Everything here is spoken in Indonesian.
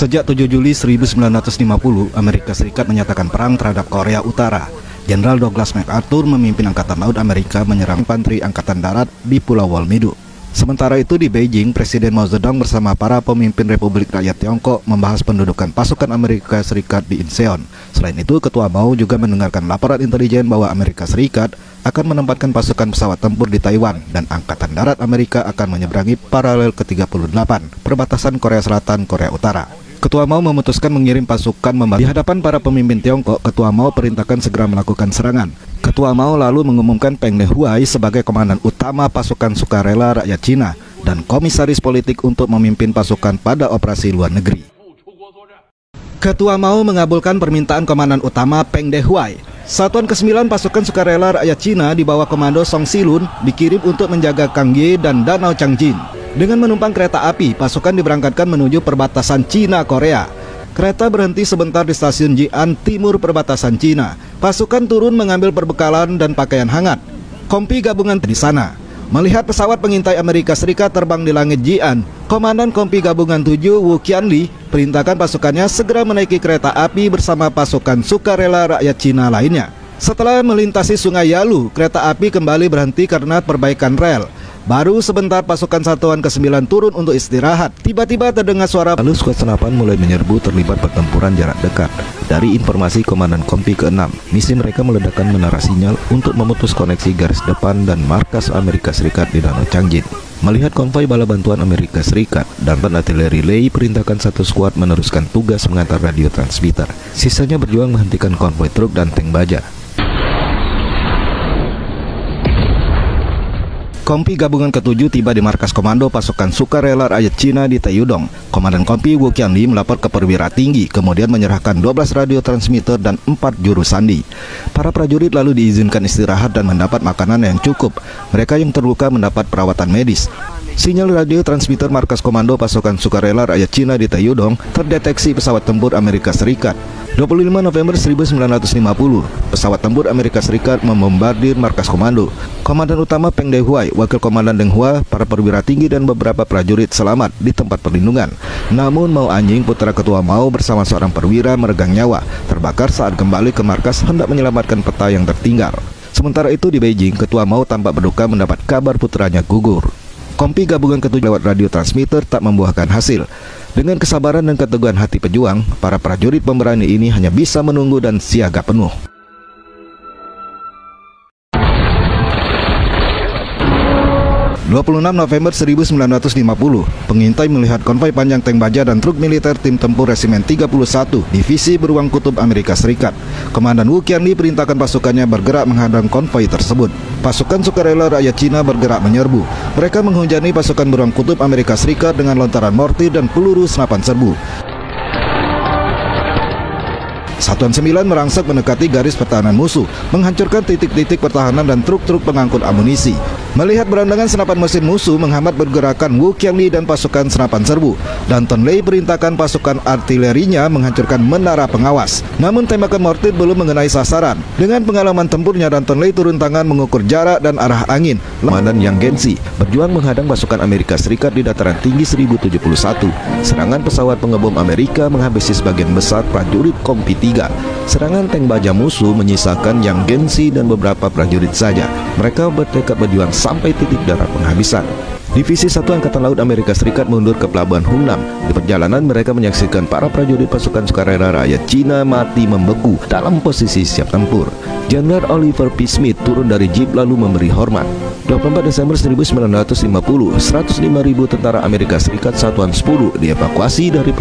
Sejak 7 Juli 1950, Amerika Serikat menyatakan perang terhadap Korea Utara. Jenderal Douglas MacArthur memimpin Angkatan Laut Amerika menyerang infanteri Angkatan Darat di Pulau Wolmido. Sementara itu di Beijing, Presiden Mao Zedong bersama para pemimpin Republik Rakyat Tiongkok membahas pendudukan pasukan Amerika Serikat di Incheon. Selain itu, Ketua Mao juga mendengarkan laporan intelijen bahwa Amerika Serikat akan menempatkan pasukan pesawat tempur di Taiwan dan Angkatan Darat Amerika akan menyeberangi paralel ke-38, perbatasan Korea Selatan, Korea Utara. Ketua Mao memutuskan mengirim pasukan membantu. Di hadapan para pemimpin Tiongkok, Ketua Mao perintahkan segera melakukan serangan. Ketua Mao lalu mengumumkan Peng Dehuai sebagai komandan utama pasukan sukarela rakyat Cina dan komisaris politik untuk memimpin pasukan pada operasi luar negeri. Ketua Mao mengabulkan permintaan komandan utama Peng Dehuai. Satuan ke-9 pasukan sukarela rakyat Cina di bawah komando Song Silun dikirim untuk menjaga Kangye dan Danau Changjin. Dengan menumpang kereta api, pasukan diberangkatkan menuju perbatasan Cina-Korea. Kereta berhenti sebentar di stasiun Jian, timur perbatasan Cina. Pasukan turun mengambil perbekalan dan pakaian hangat. Kompi gabungan di sana. Melihat pesawat pengintai Amerika Serikat terbang di langit Jian, Komandan Kompi Gabungan 7 Wu Qianli perintahkan pasukannya segera menaiki kereta api bersama pasukan sukarela rakyat Cina lainnya. Setelah melintasi Sungai Yalu, kereta api kembali berhenti karena perbaikan rel. Baru sebentar pasukan satuan ke-9 turun untuk istirahat. Tiba-tiba terdengar suara. Lalu skuad senapan mulai menyerbu terlibat pertempuran jarak dekat. Dari informasi Komandan Kompi ke-6, misi mereka meledakkan menara sinyal untuk memutus koneksi garis depan dan markas Amerika Serikat di Danau Changjin. Melihat konvoi bala bantuan Amerika Serikat, Danton Artileri Lei perintahkan satu skuad meneruskan tugas mengantar radio transmitter. Sisanya berjuang menghentikan konvoi truk dan tank baja. Kompi Gabungan ke-7 tiba di markas komando pasukan sukarela rakyat Cina di Taiyudong. Komandan Kompi Wu Qianli melapor ke perwira tinggi, kemudian menyerahkan 12 radio transmitter dan 4 juru sandi. Para prajurit lalu diizinkan istirahat dan mendapat makanan yang cukup. Mereka yang terluka mendapat perawatan medis. Sinyal radio transmitter markas komando pasukan sukarela rakyat Cina di Taiyudong terdeteksi pesawat tempur Amerika Serikat. 25 November 1950, pesawat tempur Amerika Serikat membombardir markas komando. Komandan utama Peng Dehuai, wakil komandan Deng Hua, para perwira tinggi dan beberapa prajurit selamat di tempat perlindungan. Namun Mao Anjing, putra Ketua Mao bersama seorang perwira meregang nyawa, terbakar saat kembali ke markas hendak menyelamatkan peta yang tertinggal. Sementara itu di Beijing, Ketua Mao tampak berduka mendapat kabar putranya gugur. Kompi Gabungan ke-7 lewat radio transmitter tak membuahkan hasil. Dengan kesabaran dan keteguhan hati pejuang, para prajurit pemberani ini hanya bisa menunggu dan siaga penuh. 26 November 1950, pengintai melihat konvoi panjang tank baja dan truk militer tim tempur Resimen 31, Divisi Beruang Kutub Amerika Serikat. Komandan Wu Qianli perintahkan pasukannya bergerak menghadang konvoi tersebut. Pasukan sukarela rakyat Cina bergerak menyerbu. Mereka menghujani pasukan Beruang Kutub Amerika Serikat dengan lontaran mortir dan peluru senapan serbu. Satuan 9 merangsek mendekati garis pertahanan musuh, menghancurkan titik-titik pertahanan dan truk-truk pengangkut amunisi. Melihat berandakan senapan mesin musuh menghambat pergerakan Wu Qianli dan pasukan senapan serbu, Danton Lei perintahkan pasukan artilerinya menghancurkan menara pengawas. Namun tembakan mortir belum mengenai sasaran. Dengan pengalaman tempurnya, Danton Lei turun tangan mengukur jarak dan arah angin. Komandan Yang Gensi berjuang menghadang pasukan Amerika Serikat di dataran tinggi 1071. Serangan pesawat pengebom Amerika menghabisi sebagian besar prajurit Kompi 3. Serangan tank baja musuh menyisakan Yang Gensi dan beberapa prajurit saja. Mereka bertekad berjuang sampai titik darah penghabisan. Divisi 1 Angkatan Laut Amerika Serikat mundur ke Pelabuhan Hunnam. Di perjalanan mereka menyaksikan para prajurit pasukan sukarela rakyat Cina mati membeku dalam posisi siap tempur. Jenderal Oliver P. Smith turun dari jeep lalu memberi hormat. 24 Desember 1950, 105.000 tentara Amerika Serikat Satuan 10 dievakuasi dari